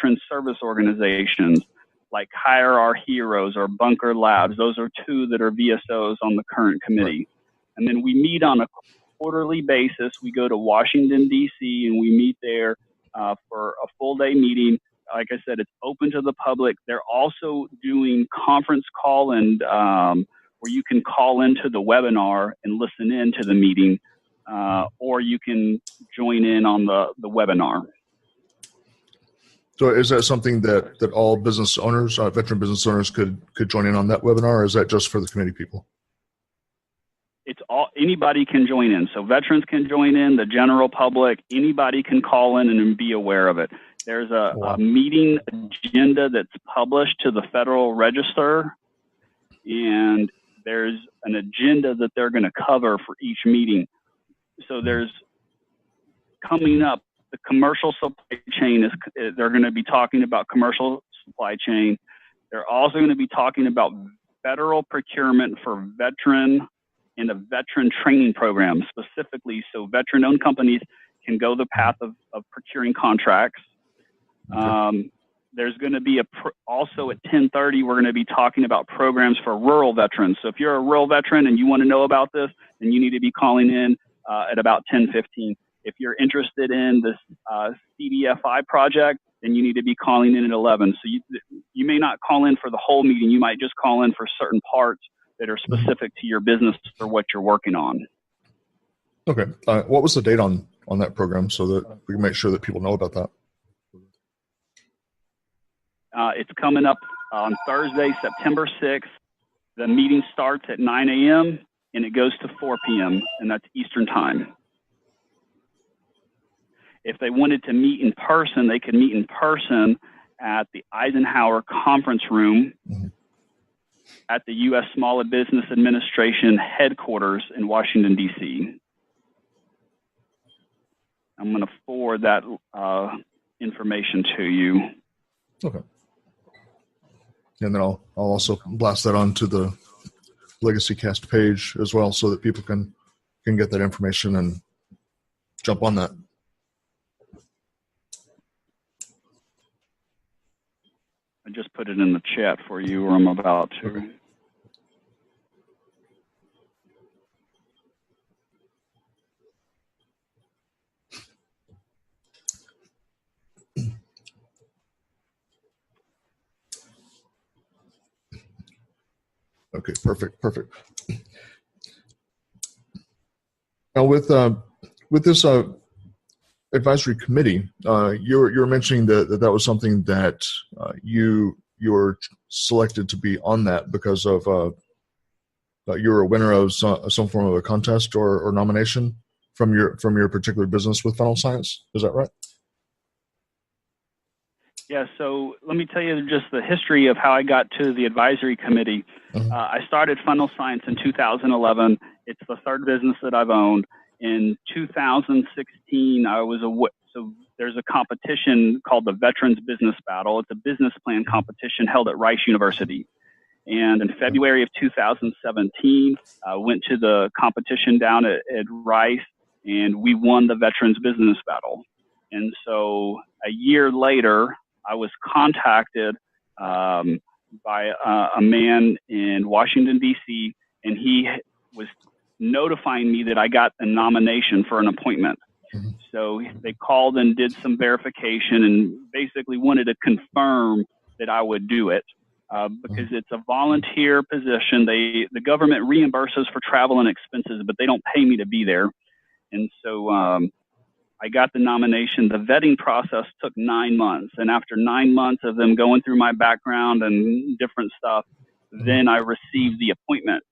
veteran service organizations like Hire Our Heroes or Bunker Labs. Those are two that are VSOs on the current committee. Right. And then we meet on a quarterly basis. We go to Washington, D.C., and we meet there for a full-day meeting. Like I said, it's open to the public. They're also doing conference call and where you can call into the webinar and listen in to the meeting, or you can join in on the webinar. So is that something that all business owners, veteran business owners could join in on that webinar, or is that just for the committee people? It's all, anybody can join in. So veterans can join in, the general public, anybody can call in and be aware of it. There's a meeting agenda that's published to the Federal Register, and there's an agenda that they're going to cover for each meeting. So there's coming up, the commercial supply chain they're going to be talking about commercial supply chain. They're also going to be talking about federal procurement for veteran and a veteran training program specifically, so veteran-owned companies can go the path of procuring contracts. Okay. There's going to be also at 10:30, we're going to be talking about programs for rural veterans. So if you're a rural veteran and you want to know about this, then you need to be calling in at about 10:15. If you're interested in this CDFI project, then you need to be calling in at 11. So you may not call in for the whole meeting. You might just call in for certain parts that are specific to your business or what you're working on. Okay. What was the date on that program so that we can make sure that people know about that? It's coming up on Thursday, September 6th. The meeting starts at 9 a.m. and it goes to 4 p.m. and that's Eastern time. If they wanted to meet in person, they could meet in person at the Eisenhower Conference Room at the U.S. Small Business Administration headquarters in Washington, D.C. I'm going to forward that information to you. Okay. And then I'll also blast that onto the Legacy Cast page as well so that people can get that information and jump on that. I just put it in the chat for you, or I'm about to. Okay. Okay, perfect. Now with this advisory committee, you're mentioning that was something that you were selected to be on that because of you're a winner of some form of a contest or nomination from your particular business with Funnel Science. Is that right? Yeah, so let me tell you just the history of how I got to the advisory committee. I started Funnel Science in 2011. It's the third business that I've owned. In 2016, so there's a competition called the Veterans Business Battle. It's a business plan competition held at Rice University. And in February of 2017, I went to the competition down at Rice, and we won the Veterans Business Battle. And so a year later, I was contacted by a man in Washington, D.C., and he was notifying me that I got a nomination for an appointment. So they called and did some verification and basically wanted to confirm that I would do it because it's a volunteer position. The government reimburses for travel and expenses, but they don't pay me to be there. And so I got the nomination. The vetting process took 9 months. And after 9 months of them going through my background and different stuff, then I received the appointment.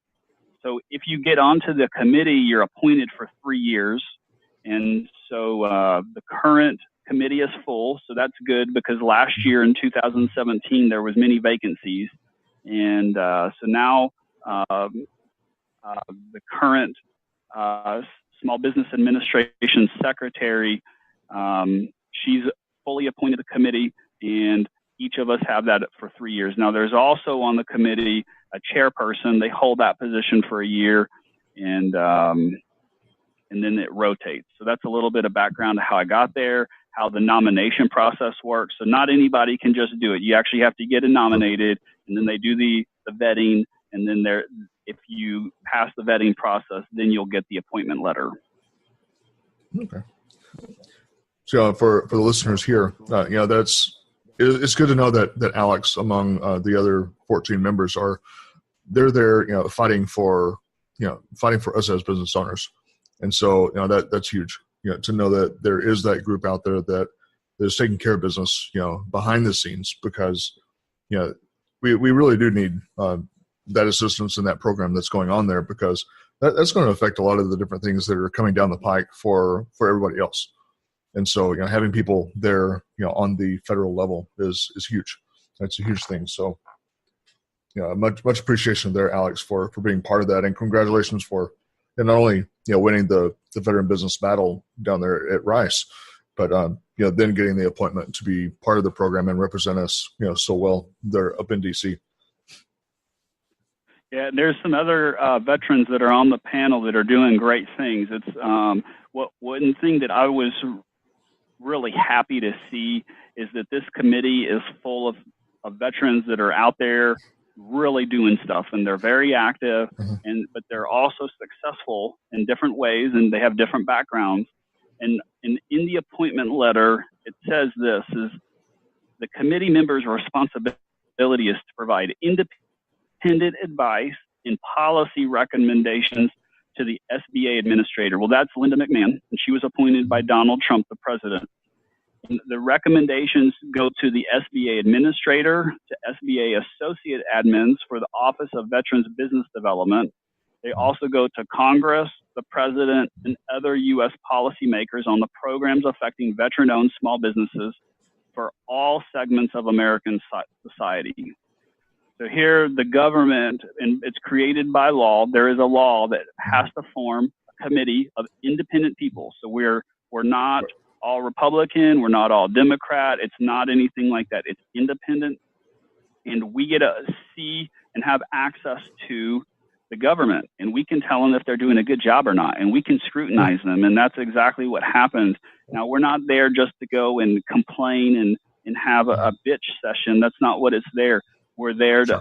So if you get onto the committee, you're appointed for 3 years. And so the current committee is full. So that's good because last year in 2017, there was many vacancies. And so now the current Small Business Administration secretary, she's fully appointed the committee, and each of us have that for 3 years. Now, there's also on the committee a chairperson. They hold that position for a year, and then it rotates. So that's a little bit of background to how I got there. how the nomination process works. So not anybody can just do it. You actually have to get it nominated, and then they do the vetting, and then if you pass the vetting process, then you'll get the appointment letter. Okay. So for the listeners here, it's good to know that Alex, among the other 14 members, they're there, fighting for us as business owners, and so that's huge. To know that there is that group out there that is taking care of business, behind the scenes, because we really do need that assistance in that program that's going on there, because that's going to affect a lot of the different things that are coming down the pike for everybody else. And so, having people there, on the federal level is huge. That's a huge thing. So, much appreciation there, Alex, for being part of that, and congratulations for not only winning the veteran business battle down there at Rice, but then getting the appointment to be part of the program and represent us so well there up in DC. Yeah, there's some other veterans that are on the panel that are doing great things. It's one thing that I was really happy to see is that this committee is full of veterans that are out there really doing stuff, and they're very active, but they're also successful in different ways, and they have different backgrounds. And in the appointment letter, it says this is the committee members' responsibility is to provide independent advice and policy recommendations to the SBA administrator. Well, that's Linda McMahon, and she was appointed by Donald Trump, the president. And the recommendations go to the SBA administrator, to SBA associate admins for the Office of Veterans Business Development. They also go to Congress, the president, and other U.S. policymakers on the programs affecting veteran-owned small businesses for all segments of American society. So here, the government, and it's created by law, there is a law that has to form a committee of independent people. So we're not all Republican, we're not all Democrat, it's not anything like that. It's independent, and we get to see and have access to the government, and we can tell them if they're doing a good job or not, and we can scrutinize them, and that's exactly what happened. Now, we're not there just to go and complain and have a bitch session. That's not what it's there. We're there to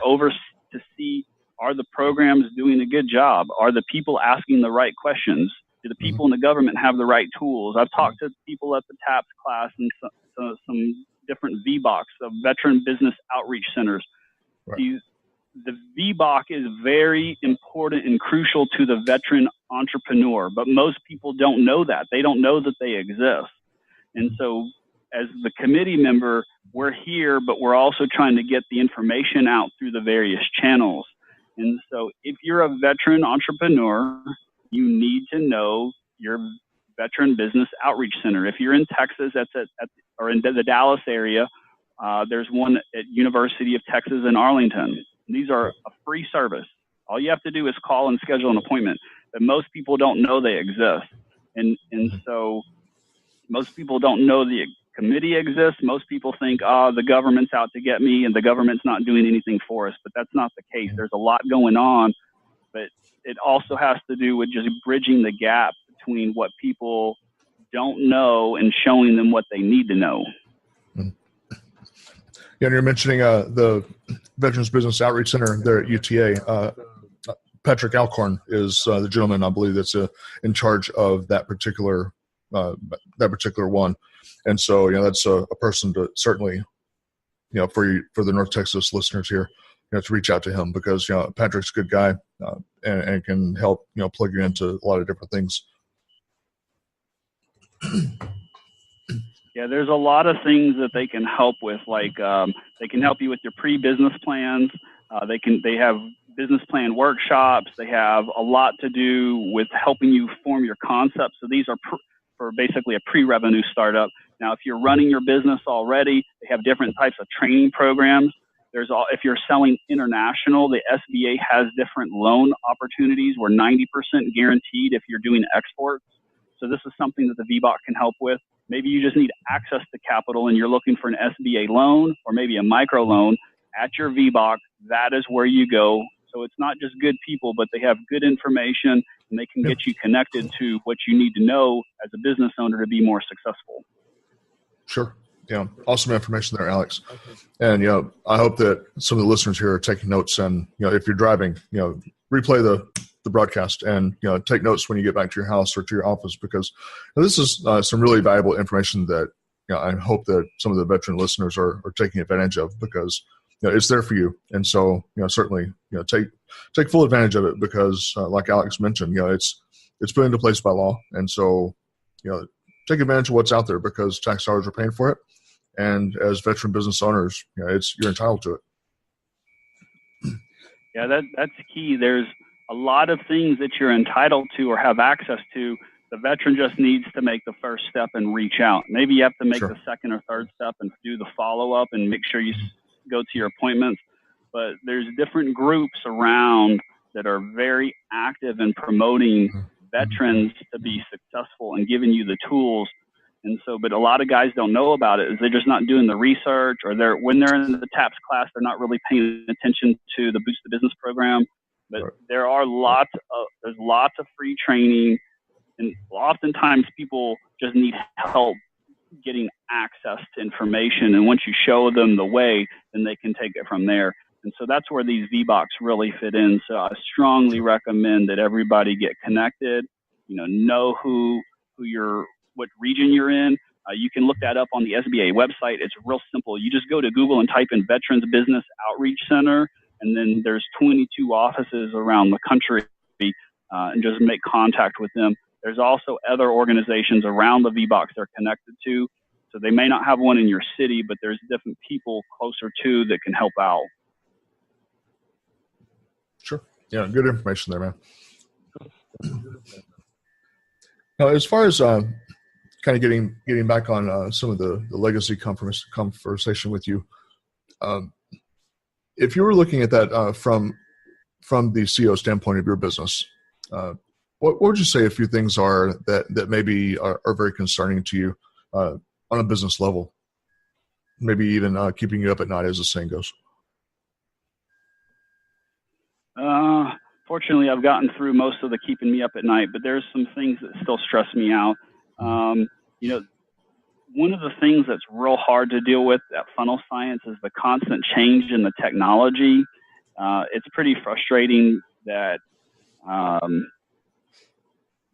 see, are the programs doing a good job? Are the people asking the right questions? Do the people in the government have the right tools? I've talked to people at the TAPS class and some different VBOCs, Veteran Business Outreach Centers. Right. The VBOC is very important and crucial to the veteran entrepreneur, but most people don't know that. They don't know that they exist. And so as the committee member, we're here, but we're also trying to get the information out through the various channels. And so if you're a veteran entrepreneur, you need to know your Veteran Business Outreach Center. If you're in Texas, or in the Dallas area, there's one at University of Texas in Arlington. These are a free service. All you have to do is call and schedule an appointment, but most people don't know they exist. And so most people don't know the committee exists. Most people think, the government's out to get me and the government's not doing anything for us, but that's not the case. There's a lot going on, but it also has to do with just bridging the gap between what people don't know and showing them what they need to know. Yeah, and you're mentioning the Veterans Business Outreach Center there at UTA. Patrick Alcorn is the gentleman, I believe, that's in charge of that particular one. And so, that's a person to certainly, for the North Texas listeners here, to reach out to him, because, Patrick's a good guy and can help, plug you into a lot of different things. Yeah, there's a lot of things that they can help with, like they can help you with your pre-business plans. They have business plan workshops. They have a lot to do with helping you form your concepts. So these are for basically a pre-revenue startup. Now, if you're running your business already, they have different types of training programs. If you're selling international, the SBA has different loan opportunities where 90% guaranteed if you're doing exports. So this is something that the VBOC can help with. Maybe you just need access to capital and you're looking for an SBA loan or maybe a micro loan at your VBOC. That is where you go. So it's not just good people, but they have good information and they can get you connected to what you need to know as a business owner to be more successful. Sure. Yeah. Awesome information there, Alex. And, I hope that some of the listeners here are taking notes, and, if you're driving, replay the broadcast and, take notes when you get back to your house or to your office, because this is some really valuable information that, I hope that some of the veteran listeners are taking advantage of, because, it's there for you. And so, certainly, take full advantage of it, because like Alex mentioned, it's put into place by law. And so, take advantage of what's out there, because tax dollars are paying for it. And as veteran business owners, you're entitled to it. Yeah, that's key. There's a lot of things that you're entitled to or have access to. The veteran just needs to make the first step and reach out. Maybe you have to make Sure. the second or third step and do the follow-up and make sure you go to your appointments. But there's different groups around that are very active in promoting veterans to be successful and giving you the tools. And so, but a lot of guys don't know about it, is they're just not doing the research, or when they're in the TAPS class, they're not really paying attention to the Boost the Business program. But there are there's lots of free training, and oftentimes people just need help getting access to information. And once you show them the way, then they can take it from there. And so that's where these VBOCs really fit in. So I strongly recommend that everybody get connected, know what region you're in. You can look that up on the SBA website. It's real simple. You just go to Google and type in Veterans Business Outreach Center, and then there's 22 offices around the country, and just make contact with them. There's also other organizations around the VBOCs they're connected to. So they may not have one in your city, but there's different people closer to that can help out. Sure. Yeah, good information there, man. Now, as far as kind of getting back on some of the legacy conversation with you, if you were looking at that from the CEO standpoint of your business, what would you say a few things are that maybe are very concerning to you on a business level, maybe even keeping you up at night, as the saying goes? Fortunately, I've gotten through most of the keeping me up at night, but there's some things that still stress me out. One of the things that's real hard to deal with at Funnel Science is the constant change in the technology. It's pretty frustrating that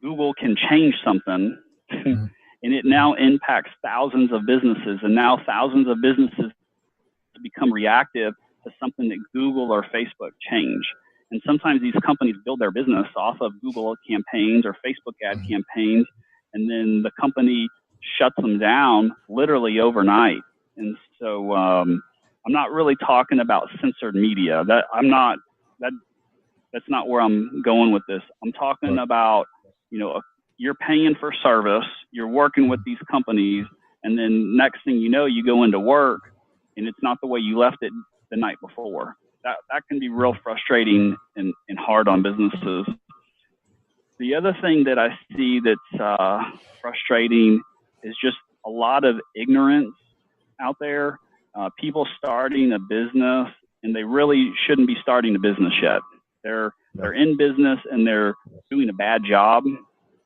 Google can change something and it now impacts thousands of businesses, and now thousands of businesses become reactive to something that Google or Facebook change. And sometimes these companies build their business off of Google campaigns or Facebook ad campaigns, and then the company shuts them down literally overnight. And so I'm not really talking about censored media. That's not where I'm going with this. I'm talking about, you're paying for service, you're working with these companies, and then next thing you know, you go into work and it's not the way you left it the night before. That can be real frustrating and hard on businesses. The other thing that I see that's frustrating is just a lot of ignorance out there. People starting a business, and they really shouldn't be starting a business yet. They're in business and they're doing a bad job,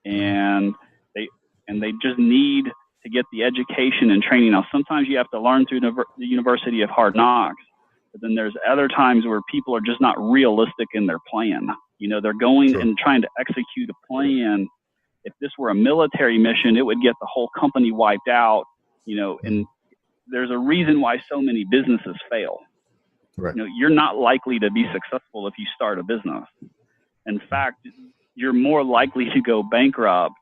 and they just need to get the education and training. Now, sometimes you have to learn through the University of Hard Knocks, but then there's other times where people are just not realistic in their plan. They're going and trying to execute a plan. If this were a military mission, it would get the whole company wiped out, and there's a reason why so many businesses fail. Right. You're not likely to be successful if you start a business. In fact, you're more likely to go bankrupt.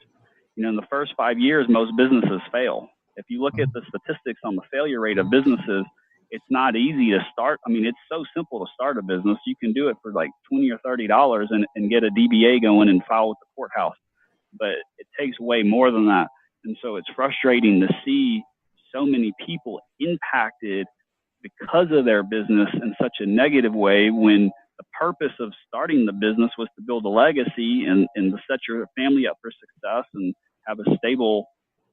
In the first 5 years, most businesses fail. If you look at the statistics on the failure rate of businesses, it's not easy to start. I mean, it's so simple to start a business. You can do it for like $20 or $30 and get a DBA going and file with the courthouse. But it takes way more than that. And so it's frustrating to see so many people impacted because of their business in such a negative way, when the purpose of starting the business was to build a legacy and to set your family up for success and have a stable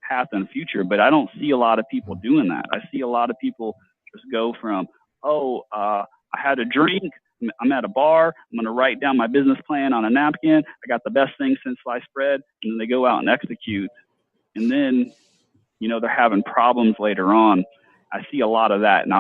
path in the future. But I don't see a lot of people doing that. I see a lot of people just go from, I had a drink, I'm at a bar, I'm going to write down my business plan on a napkin, I got the best thing since sliced bread, and then they go out and execute. And then, they're having problems later on. I see a lot of that, and